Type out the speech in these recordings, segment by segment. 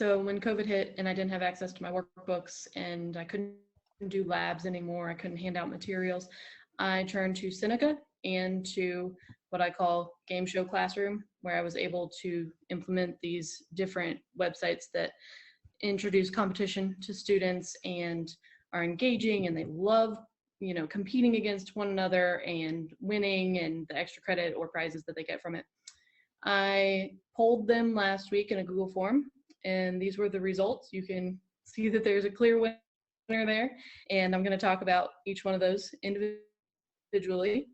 So when COVID hit and I didn't have access to my workbooks and I couldn't do labs anymore, I couldn't hand out materials, I turned to Seneca and to what I call Game Show Classroom, where I was able to implement these different websites that introduce competition to students and are engaging, and they love, you know, competing against one another and winning and the extra credit or prizes that they get from it. I polled them last week in a Google form, and these were the results. You can see that there's a clear winner there, and I'm going to talk about each one of those individually.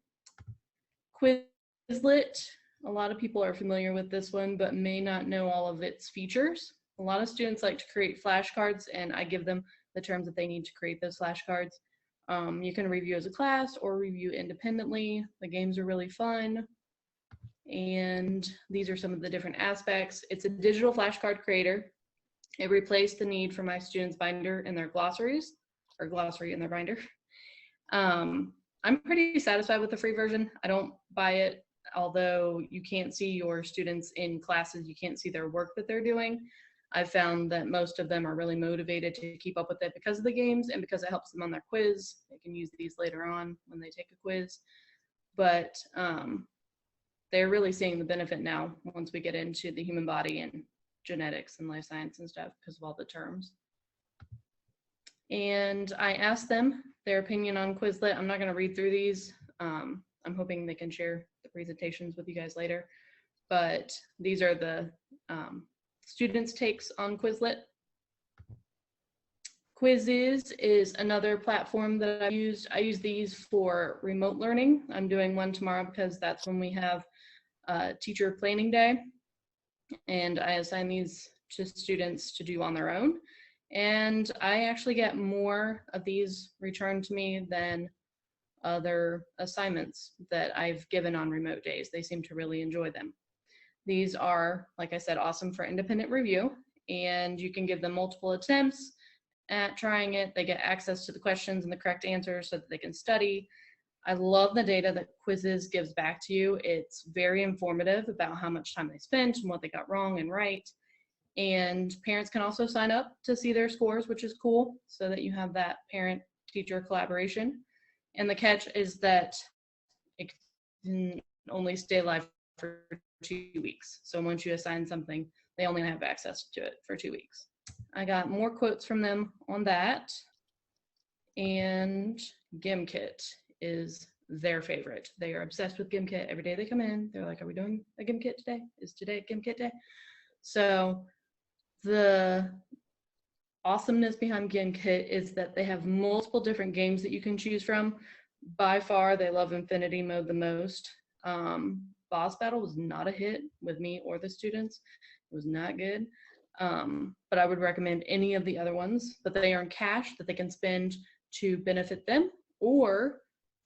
Quizlet, a lot of people are familiar with this one, but may not know all of its features. A lot of students like to create flashcards, and I give them the terms that they need to create those flashcards. You can review as a class or review independently. The games are really fun. And these are some of the different aspects. It's a digital flashcard creator. It replaced the need for my students' binder in their glossaries, or glossary in their binder. I'm pretty satisfied with the free version. I don't buy it, although you can't see your students in classes, you can't see their work that they're doing. I've found that most of them are really motivated to keep up with it because of the games and because it helps them on their quiz. They can use these later on when they take a quiz. But they're really seeing the benefit now once we get into the human body and genetics and life science and stuff because of all the terms. And I asked them their opinion on Quizlet. I'm not going to read through these. I'm hoping they can share the presentations with you guys later. But these are the students' takes on Quizlet. Quizzes is another platform that I use. I use these for remote learning. I'm doing one tomorrow because that's when we have teacher planning day. And I assign these to students to do on their own. And I actually get more of these returned to me than other assignments that I've given on remote days. They seem to really enjoy them. These are, like I said, awesome for independent review, and you can give them multiple attempts at trying it. They get access to the questions and the correct answers so that they can study. I love the data that Quizzes gives back to you. It's very informative about how much time they spent and what they got wrong and right. And parents can also sign up to see their scores, which is cool, so that you have that parent-teacher collaboration. And the catch is that it can only stay live for 2 weeks. So once you assign something, they only have access to it for 2 weeks. I got more quotes from them on that. And GimKit is their favorite. They are obsessed with GimKit. Every day they come in, they're like, are we doing a GimKit today? Is today GimKit day? So the awesomeness behind GimKit is that they have multiple different games that you can choose from. By far, they love Infinity Mode the most. Boss Battle was not a hit with me or the students. It was not good. But I would recommend any of the other ones. But they earn cash that they can spend to benefit them or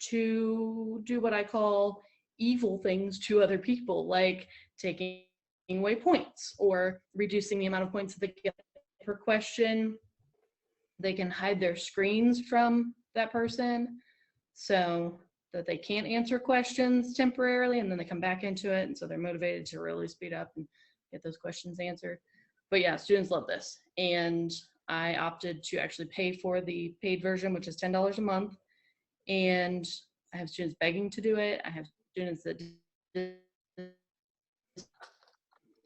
to do what I call evil things to other people, like taking away points or reducing the amount of points that they get per question. They can hide their screens from that person so that they can't answer questions temporarily, and then they come back into it, and so they're motivated to really speed up and get those questions answered. But yeah, students love this, and I opted to actually pay for the paid version, which is $10 a month, and I have students begging to do it. I have students that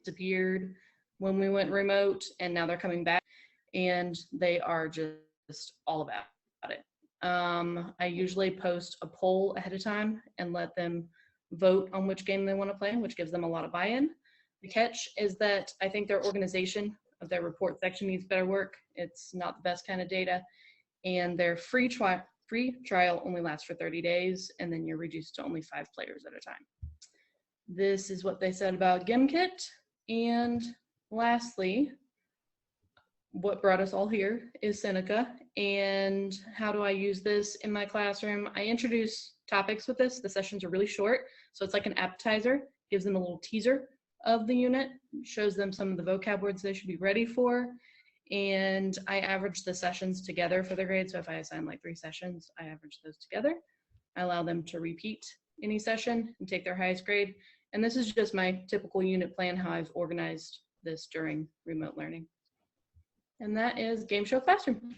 disappeared when we went remote, and now they're coming back, and they are just all about it. I usually post a poll ahead of time and let them vote on which game they want to play, which gives them a lot of buy-in. The catch is that I think their organization of their report section needs better work. It's not the best kind of data, and their free trial only lasts for 30 days, and then you're reduced to only 5 players at a time. This is what they said about GimKit. And lastly, what brought us all here is Seneca. And how do I use this in my classroom? I introduce topics with this. The sessions are really short, so it's like an appetizer. Gives them a little teaser of the unit, shows them some of the vocab words they should be ready for. And I average the sessions together for their grade. So if I assign like 3 sessions, I average those together. I allow them to repeat any session and take their highest grade. And this is just my typical unit plan, how I've organized this during remote learning. and that is Game Show Classroom.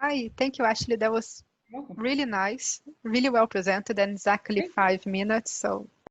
Hi, thank you, Ashley. That was You're welcome. really nice, really well presented, and exactly Great. 5 minutes. So